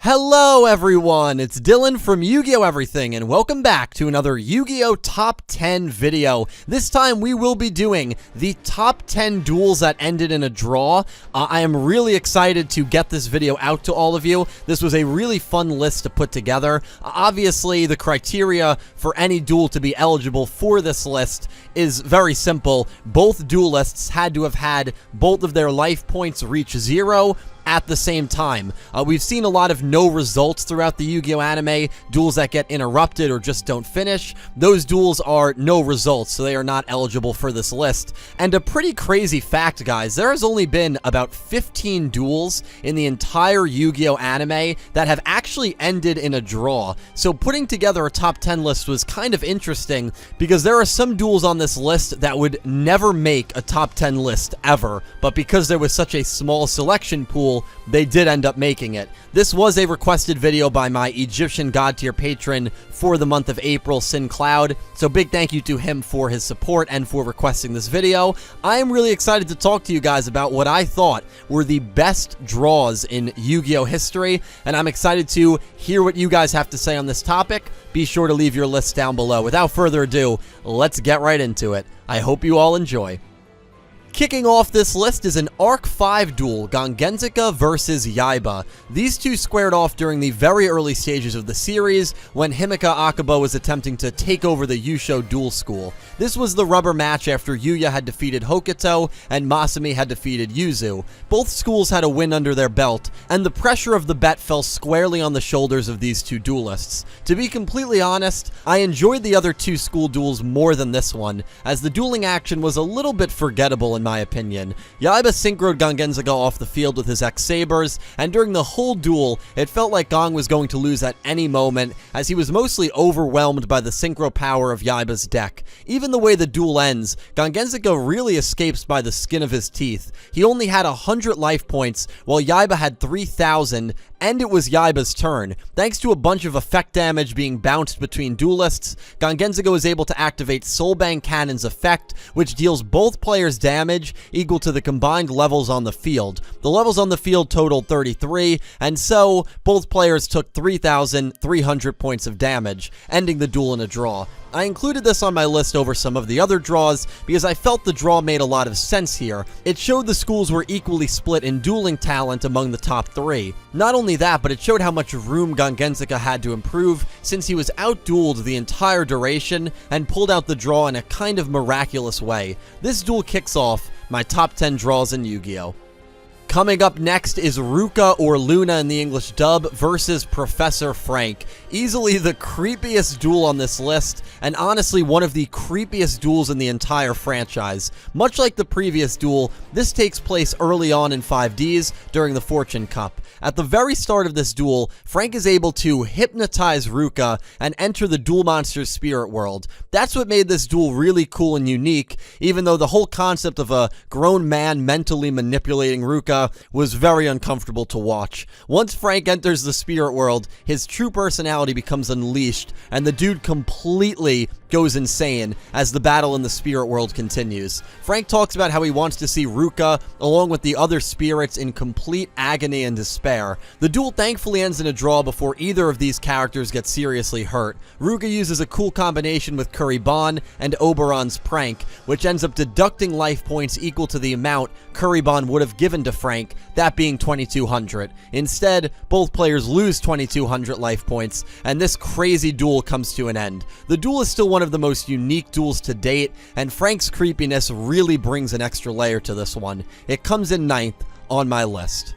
Hello everyone, it's Dylan from YuGiOh Everything, and welcome back to another YuGiOh Top 10 video. This time we will be doing the top 10 duels that ended in a draw. I am really excited to get this video out to all of you. This was a really fun list to put together. Obviously, the criteria for any duel to be eligible for this list is very simple. Both duelists had to have had both of their life points reach 0 at the same time. We've seen a lot of no results throughout the Yu-Gi-Oh anime, duels that get interrupted or just don't finish. Those duels are no results, so they are not eligible for this list. And a pretty crazy fact, guys, there has only been about 15 duels in the entire Yu-Gi-Oh anime that have actually ended in a draw. So putting together a top 10 list was kind of interesting because there are some duels on this list that would never make a top 10 list ever, but because there was such a small selection pool, they did end up making it. This was a requested video by my Egyptian God tier patron for the month of April, Syn Cloud, so big thank you to him for his support and for requesting this video. I am really excited to talk to you guys about what I thought were the best draws in Yu-Gi-Oh history, and I'm excited to hear what you guys have to say on this topic. Be sure to leave your list down below. Without further ado, let's get right into it. I hope you all enjoy. Kicking off this list is an Arc 5 duel, Gongenzaka versus Yaiba. These two squared off during the very early stages of the series when Himeka Akaba was attempting to take over the Yusho duel school. This was the rubber match after Yuya had defeated Hokuto and Masumi had defeated Yuzu. Both schools had a win under their belt, and the pressure of the bet fell squarely on the shoulders of these two duelists. To be completely honest, I enjoyed the other two school duels more than this one, as the dueling action was a little bit forgettable in my opinion. Yaiba synchroed Gongenzaka off the field with his X-Sabers, and during the whole duel, it felt like Gong was going to lose at any moment, as he was mostly overwhelmed by the synchro power of Yaiba's deck. Even the way the duel ends, Gongenzaka really escapes by the skin of his teeth. He only had 100 life points, while Yaiba had 3,000, and it was Yaiba's turn. Thanks to a bunch of effect damage being bounced between duelists, Gongenzaka was able to activate Soulbang Cannon's effect, which deals both players damage equal to the combined levels on the field. The levels on the field totaled 33, and so both players took 3,300 points of damage, ending the duel in a draw. I included this on my list over some of the other draws because I felt the draw made a lot of sense here. It showed the schools were equally split in dueling talent among the top three. Not only that, but it showed how much room Gongenzaka had to improve since he was outdueled the entire duration and pulled out the draw in a kind of miraculous way. This duel kicks off my top 10 draws in Yu-Gi-Oh! Coming up next is Ruka, or Luna in the English dub, versus Professor Frank. Easily the creepiest duel on this list, and honestly one of the creepiest duels in the entire franchise. Much like the previous duel, this takes place early on in 5Ds during the Fortune Cup. At the very start of this duel, Frank is able to hypnotize Ruka and enter the Duel Monster's spirit world. That's what made this duel really cool and unique, even though the whole concept of a grown man mentally manipulating Ruka was very uncomfortable to watch. Once Frank enters the spirit world, his true personality becomes unleashed, and the dude completely goes insane as the battle in the spirit world continues. Frank talks about how he wants to see Ruka, along with the other spirits, in complete agony and despair. The duel thankfully ends in a draw before either of these characters get seriously hurt. Ruka uses a cool combination with Kuriban and Oberon's prank, which ends up deducting life points equal to the amount Kuriban would have given to Frank, that being 2,200. Instead, both players lose 2,200 life points, and this crazy duel comes to an end. The duel is still one of the most unique duels to date, and Frank's creepiness really brings an extra layer to this one. It comes in 9th on my list.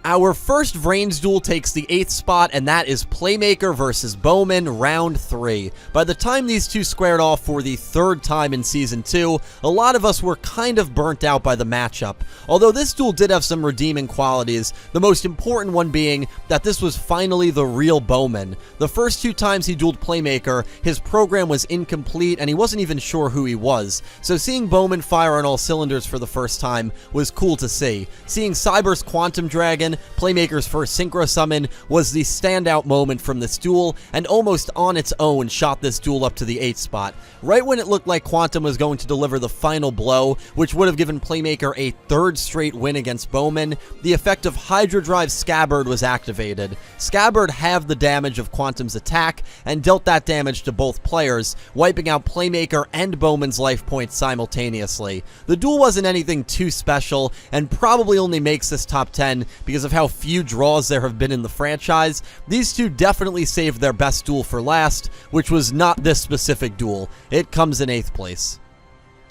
Our first Vrains duel takes the 8th spot, and that is Playmaker versus Bowman, round 3. By the time these two squared off for the 3rd time in Season 2, a lot of us were kind of burnt out by the matchup. Although this duel did have some redeeming qualities, the most important one being that this was finally the real Bowman. The first 2 times he dueled Playmaker, his program was incomplete and he wasn't even sure who he was. So seeing Bowman fire on all cylinders for the first time was cool to see. Seeing Cyber's Quantum Dragon summon, Playmaker's first synchro summon, was the standout moment from this duel, and almost on its own shot this duel up to the 8th spot. Right when it looked like Quantum was going to deliver the final blow, which would have given Playmaker a 3rd straight win against Bowman, the effect of Hydro Drive Scabbard was activated. Scabbard halved the damage of Quantum's attack, and dealt that damage to both players, wiping out Playmaker and Bowman's life points simultaneously. The duel wasn't anything too special, and probably only makes this top 10 because of how few draws there have been in the franchise. These two definitely saved their best duel for last, which was not this specific duel. It comes in 8th place.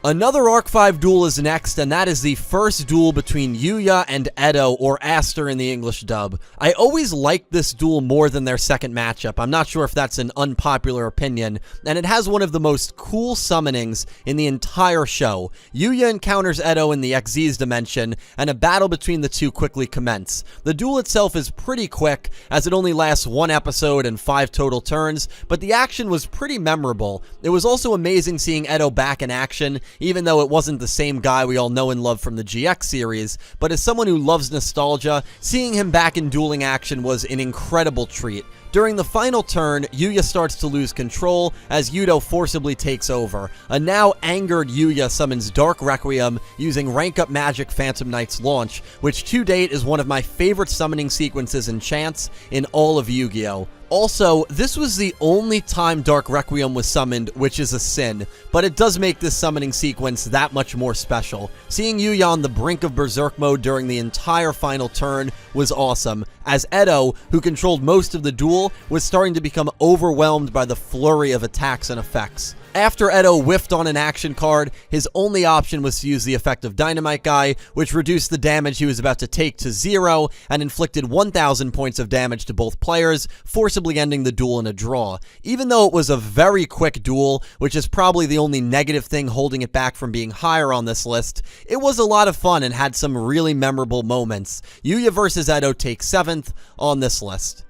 Another Arc 5 duel is next, and that is the first duel between Yuya and Edo, or Aster in the English dub. I always liked this duel more than their second matchup. I'm not sure if that's an unpopular opinion, and it has one of the most cool summonings in the entire show. Yuya encounters Edo in the XZ's dimension, and a battle between the two quickly commences. The duel itself is pretty quick, as it only lasts 1 episode and 5 total turns, but the action was pretty memorable. It was also amazing seeing Edo back in action, even though it wasn't the same guy we all know and love from the GX series, but as someone who loves nostalgia, seeing him back in dueling action was an incredible treat. During the final turn, Yuya starts to lose control as YuGiOh forcibly takes over. A now angered Yuya summons Dark Requiem using Rank Up Magic Phantom Knight's launch, which to date is one of my favorite summoning sequences and chants in all of Yu-Gi-Oh! Also, this was the only time Dark Requiem was summoned, which is a sin, but it does make this summoning sequence that much more special. Seeing Yuya on the brink of Berserk mode during the entire final turn was awesome, as Edo, who controlled most of the duel, was starting to become overwhelmed by the flurry of attacks and effects. After Edo whiffed on an action card, his only option was to use the effect of Dynamite Guy, which reduced the damage he was about to take to 0 and inflicted 1,000 points of damage to both players, forcibly ending the duel in a draw. Even though it was a very quick duel, which is probably the only negative thing holding it back from being higher on this list, it was a lot of fun and had some really memorable moments. Yuya vs. Edo takes 7th on this list.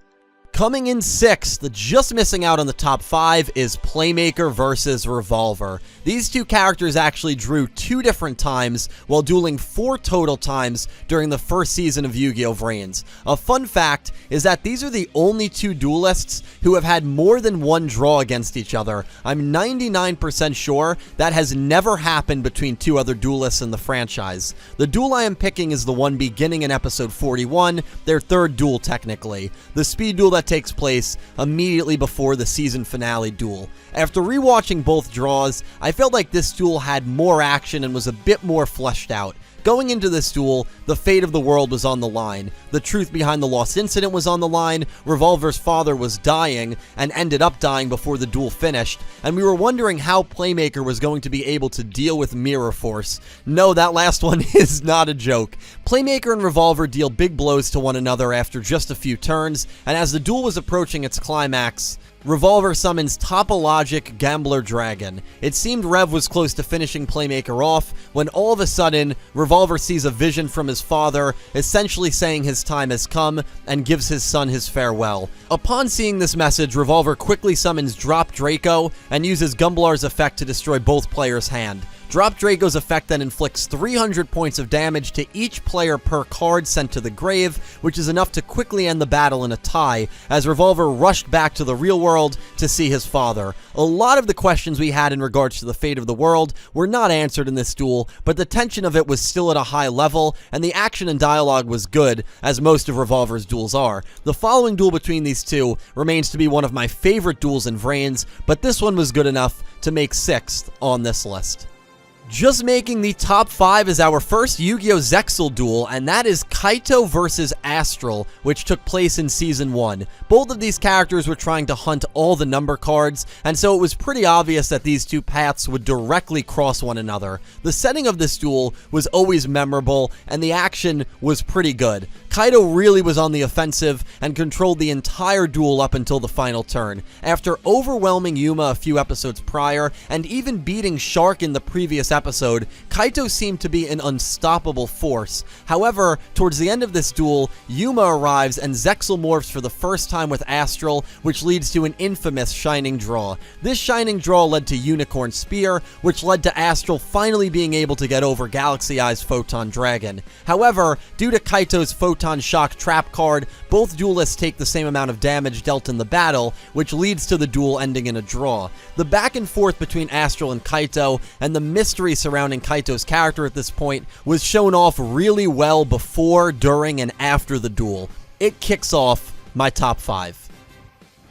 Coming in 6th, just missing out on the top 5, is Playmaker vs. Revolver. These two characters actually drew 2 different times while dueling 4 total times during the first season of Yu-Gi-Oh! Vrains. A fun fact is that these are the only 2 duelists who have had more than 1 draw against each other. I'm 99% sure that has never happened between 2 other duelists in the franchise. The duel I am picking is the one beginning in episode 41, their 3rd duel technically. The speed duel that takes place immediately before the season finale duel. After rewatching both draws, I felt like this duel had more action and was a bit more fleshed out. Going into this duel, the fate of the world was on the line. The truth behind the lost incident was on the line, Revolver's father was dying, and ended up dying before the duel finished, and we were wondering how Playmaker was going to be able to deal with Mirror Force. No, that last one is not a joke. Playmaker and Revolver deal big blows to one another after just a few turns, and as the duel was approaching its climax, Revolver summons Topologic Gambler Dragon. It seemed Rev was close to finishing Playmaker off when all of a sudden, Revolver sees a vision from his father, essentially saying his time has come, and gives his son his farewell. Upon seeing this message, Revolver quickly summons Drop Draco and uses Gumblar's effect to destroy both players' hand. Drop Draco's effect then inflicts 300 points of damage to each player per card sent to the grave, which is enough to quickly end the battle in a tie, as Revolver rushed back to the real world to see his father. A lot of the questions we had in regards to the fate of the world were not answered in this duel, but the tension of it was still at a high level, and the action and dialogue was good, as most of Revolver's duels are. The following duel between these two remains to be one of my favorite duels in Vrains, but this one was good enough to make 6th on this list. Just making the top 5 is our first Yu-Gi-Oh! Zexal duel, and that is Kaito vs. Astral, which took place in Season 1. Both of these characters were trying to hunt all the number cards, and so it was pretty obvious that these two paths would directly cross one another. The setting of this duel was always memorable, and the action was pretty good. Kaito really was on the offensive and controlled the entire duel up until the final turn. After overwhelming Yuma a few episodes prior, and even beating Shark in the previous episode, episode, Kaito seemed to be an unstoppable force. However, towards the end of this duel, Yuma arrives and Zexal morphs for the first time with Astral, which leads to an infamous Shining Draw. This Shining Draw led to Unicorn Spear, which led to Astral finally being able to get over Galaxy Eye's Photon Dragon. However, due to Kaito's Photon Shock trap card, both duelists take the same amount of damage dealt in the battle, which leads to the duel ending in a draw. The back and forth between Astral and Kaito, and the mystery surrounding Kaito's character at this point, was shown off really well before, during, and after the duel. It kicks off my top 5.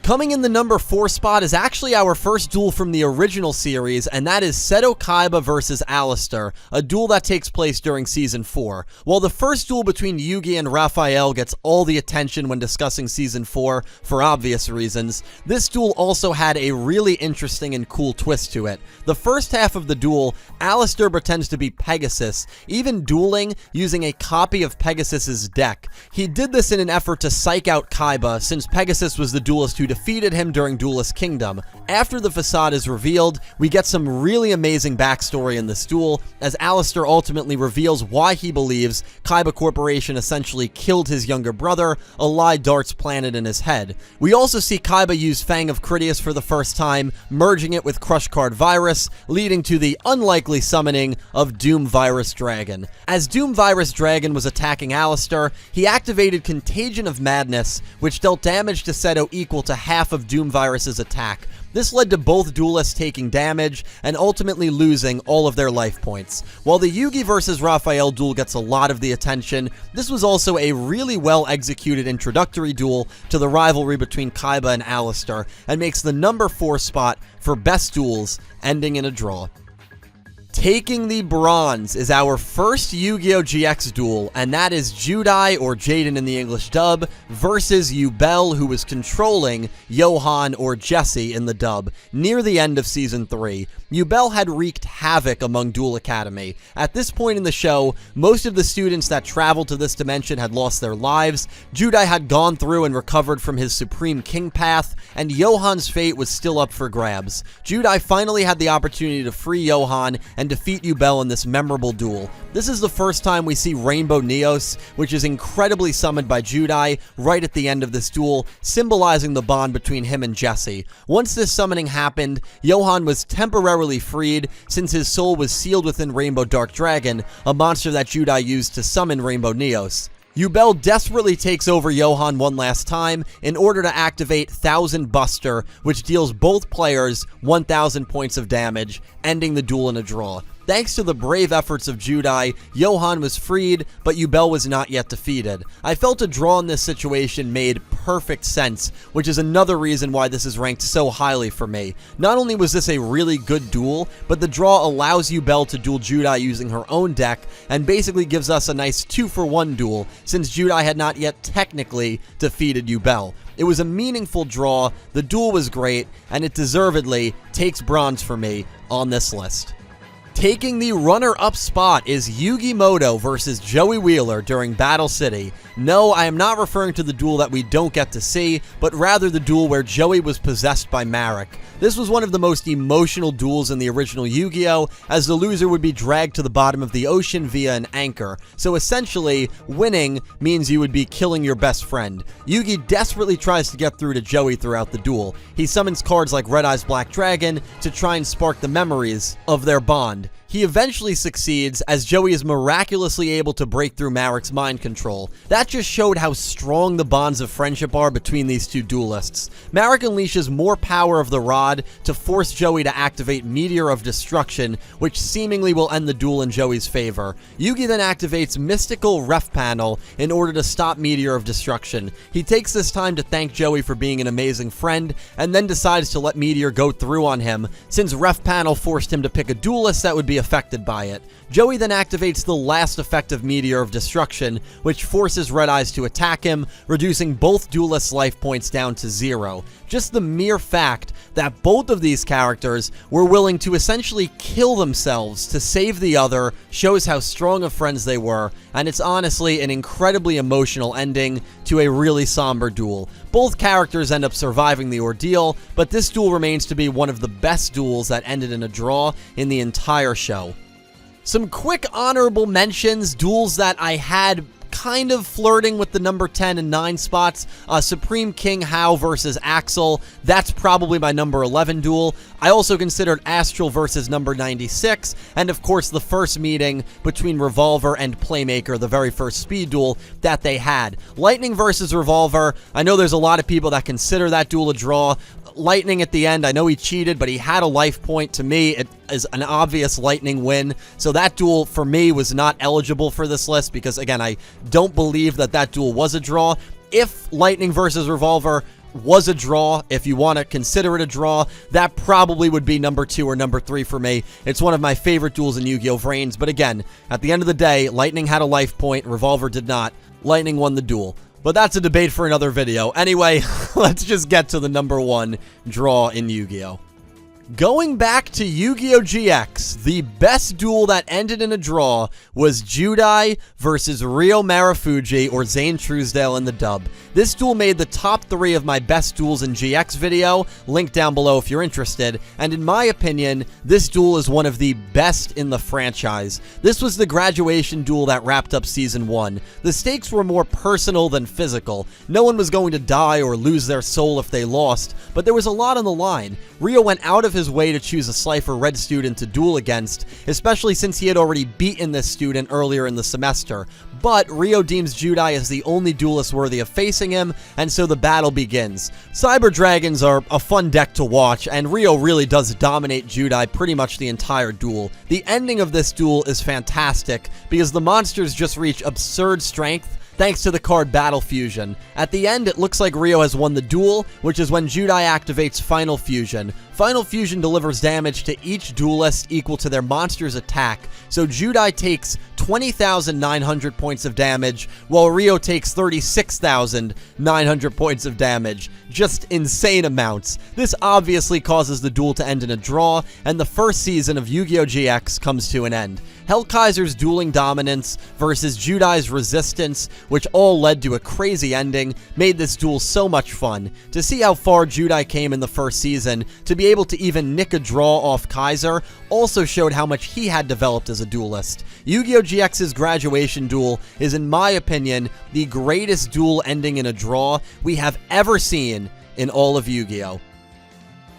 Coming in the number 4 spot is actually our first duel from the original series, and that is Seto Kaiba versus Alistar, a duel that takes place during Season 4. While the first duel between Yugi and Raphael gets all the attention when discussing Season 4 for obvious reasons, this duel also had a really interesting and cool twist to it. The first half of the duel, Alistar pretends to be Pegasus, even dueling using a copy of Pegasus's deck. He did this in an effort to psych out Kaiba, since Pegasus was the duelist who defeated him during Duelist Kingdom. After the facade is revealed, we get some really amazing backstory in this duel, as Alistar ultimately reveals why he believes Kaiba Corporation essentially killed his younger brother, a lie Dart's planted in his head. We also see Kaiba use Fang of Critias for the first time, merging it with Crush Card Virus, leading to the unlikely summoning of Doom Virus Dragon. As Doom Virus Dragon was attacking Alistar, he activated Contagion of Madness, which dealt damage to Seto equal to half of Doom Virus's attack. This led to both duelists taking damage and ultimately losing all of their life points. While the Yugi versus Raphael duel gets a lot of the attention, this was also a really well executed introductory duel to the rivalry between Kaiba and Alistar, and makes the number 4 spot for best duels, ending in a draw. Taking the bronze is our first Yu-Gi-Oh! GX duel, and that is Judai, or Jaden in the English dub, versus Yubel, who was controlling Johan, or Jesse, in the dub, near the end of Season 3. Yubel had wreaked havoc among Duel Academy. At this point in the show, most of the students that traveled to this dimension had lost their lives, Judai had gone through and recovered from his Supreme King path, and Johan's fate was still up for grabs. Judai finally had the opportunity to free Johan and defeat Yubel in this memorable duel. This is the first time we see Rainbow Neos, which is incredibly summoned by Judai right at the end of this duel, symbolizing the bond between him and Jesse. Once this summoning happened, Johan was temporarily freed since his soul was sealed within Rainbow Dark Dragon, a monster that Judai used to summon Rainbow Neos. Yubel desperately takes over Johan one last time in order to activate 1000 Buster, which deals both players 1000 points of damage, ending the duel in a draw. Thanks to the brave efforts of Judai, Johan was freed, but Yubel was not yet defeated. I felt a draw in this situation made perfect sense, which is another reason why this is ranked so highly for me. Not only was this a really good duel, but the draw allows Yubel to duel Judai using her own deck, and basically gives us a nice 2-for-1 duel, since Judai had not yet technically defeated Yubel. It was a meaningful draw, the duel was great, and it deservedly takes bronze for me on this list. Taking the runner-up spot is Yugi Moto versus Joey Wheeler during Battle City. No, I am not referring to the duel that we don't get to see, but rather the duel where Joey was possessed by Marek. This was one of the most emotional duels in the original Yu-Gi-Oh!, as the loser would be dragged to the bottom of the ocean via an anchor. So essentially, winning means you would be killing your best friend. Yugi desperately tries to get through to Joey throughout the duel. He summons cards like Red Eye's Black Dragon to try and spark the memories of their bond. He eventually succeeds, as Joey is miraculously able to break through Marek's mind control. That just showed how strong the bonds of friendship are between these two duelists. Marek unleashes more power of the rod to force Joey to activate Meteor of Destruction, which seemingly will end the duel in Joey's favor. Yugi then activates Mystical Ref Panel in order to stop Meteor of Destruction. He takes this time to thank Joey for being an amazing friend, and then decides to let Meteor go through on him, since Ref Panel forced him to pick a duelist that would be affected by it. Joey then activates the last effective Meteor of Destruction, which forces Red Eyes to attack him, reducing both duelists' life points down to 0. Just the mere fact that both of these characters were willing to essentially kill themselves to save the other shows how strong of friends they were, and it's honestly an incredibly emotional ending to a really somber duel. Both characters end up surviving the ordeal, but this duel remains to be one of the best duels that ended in a draw in the entire show. Some quick honorable mentions, duels that I had kind of flirting with the number 10 and 9 spots. Supreme King Hao versus Axel. That's probably my number 11 duel. I also considered Astral versus number 96. And of course, the first meeting between Revolver and Playmaker, the very first speed duel that they had. Lightning versus Revolver. I know there's a lot of people that consider that duel a draw. Lightning at the end, I know he cheated, but he had a life point. To me, it is an obvious Lightning win. So that duel, for me, was not eligible for this list because, again, I don't believe that that duel was a draw. If Lightning versus Revolver was a draw, if you want to consider it a draw, that probably would be number 2 or number 3 for me. It's one of my favorite duels in Yu-Gi-Oh! Vrains, but again, at the end of the day, Lightning had a life point, Revolver did not. Lightning won the duel. But that's a debate for another video. Anyway, let's just get to the number 1 draw in Yu-Gi-Oh! Going back to Yu-Gi-Oh! GX, the best duel that ended in a draw was Judai versus Ryo Marufuji, or Zane Truesdale in the dub. This duel made the top 3 of my best duels in GX video, link down below if you're interested, and in my opinion, this duel is one of the best in the franchise. This was the graduation duel that wrapped up Season 1. The stakes were more personal than physical. No one was going to die or lose their soul if they lost, but there was a lot on the line. Ryo went out of his way to choose a Slifer Red student to duel against, especially since he had already beaten this student earlier in the semester. But Ryo deems Judai as the only duelist worthy of facing him, and so the battle begins. Cyber Dragons are a fun deck to watch, and Ryo really does dominate Judai pretty much the entire duel. The ending of this duel is fantastic, because the monsters just reach absurd strength thanks to the card Battle Fusion. At the end, it looks like Ryo has won the duel, which is when Judai activates Final Fusion. Final Fusion delivers damage to each duelist equal to their monster's attack, so Judai takes 20,900 points of damage, while Ryo takes 36,900 points of damage. Just insane amounts. This obviously causes the duel to end in a draw, and the first season of Yu-Gi-Oh! GX comes to an end. Hellkaiser's dueling dominance versus Judai's resistance, which all led to a crazy ending, made this duel so much fun. To see how far Judai came in the first season, to be able to even nick a draw off Kaiser, also showed how much he had developed as a duelist. Yu-Gi-Oh! GX's graduation duel is, in my opinion, the greatest duel ending in a draw we have ever seen in all of Yu-Gi-Oh!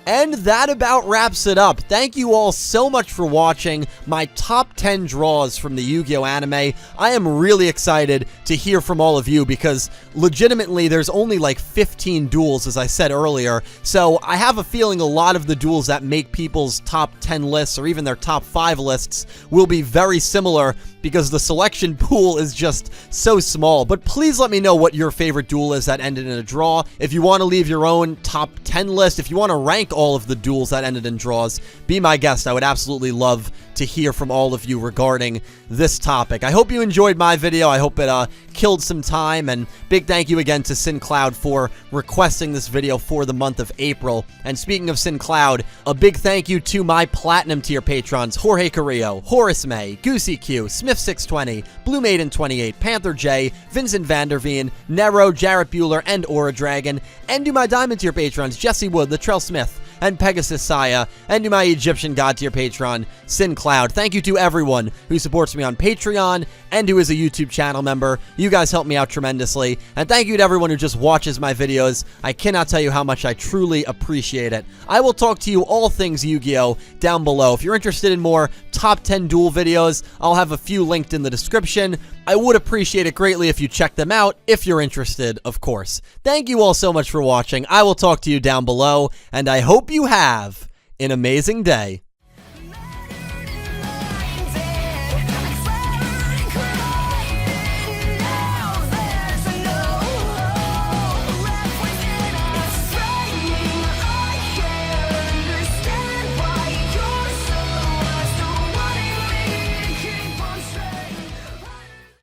And that about wraps it up. Thank you all so much for watching my top 10 draws from the Yu-Gi-Oh! Anime. I am really excited to hear from all of you because legitimately there's only like 15 duels, as I said earlier, so I have a feeling a lot of the duels that make people's top 10 lists or even their top 5 lists will be very similar because the selection pool is just so small. But please let me know what your favorite duel is that ended in a draw. If you want to leave your own top 10 list, if you want to rank all of the duels that ended in draws, be my guest. I would absolutely love to hear from all of you regarding this topic. I hope you enjoyed my video. I hope it killed some time, and big thank you again to Syn Cloud for requesting this video for the month of April. And speaking of Syn Cloud, a big thank you to my platinum tier patrons: Jorge Carrillo, Horace Maye, Goosey Q, Smith620, Blue Maiden 28, Panther J, Vincent Van Der Veen, Nero, Jarrett Buller, and Aura Dragon, and to my diamond tier patrons Jesse Wood, Latrell Smith, and Pegasus Seiya, and to my Egyptian god tier patron, Syn Cloud. Thank you to everyone who supports me on Patreon and who is a YouTube channel member. You guys help me out tremendously. And thank you to everyone who just watches my videos. I cannot tell you how much I truly appreciate it. I will talk to you all things Yu-Gi-Oh! Down below. If you're interested in more top 10 duel videos, I'll have a few linked in the description. I would appreciate it greatly if you check them out, if you're interested, of course. Thank you all so much for watching. I will talk to you down below, and I hope you have an amazing day.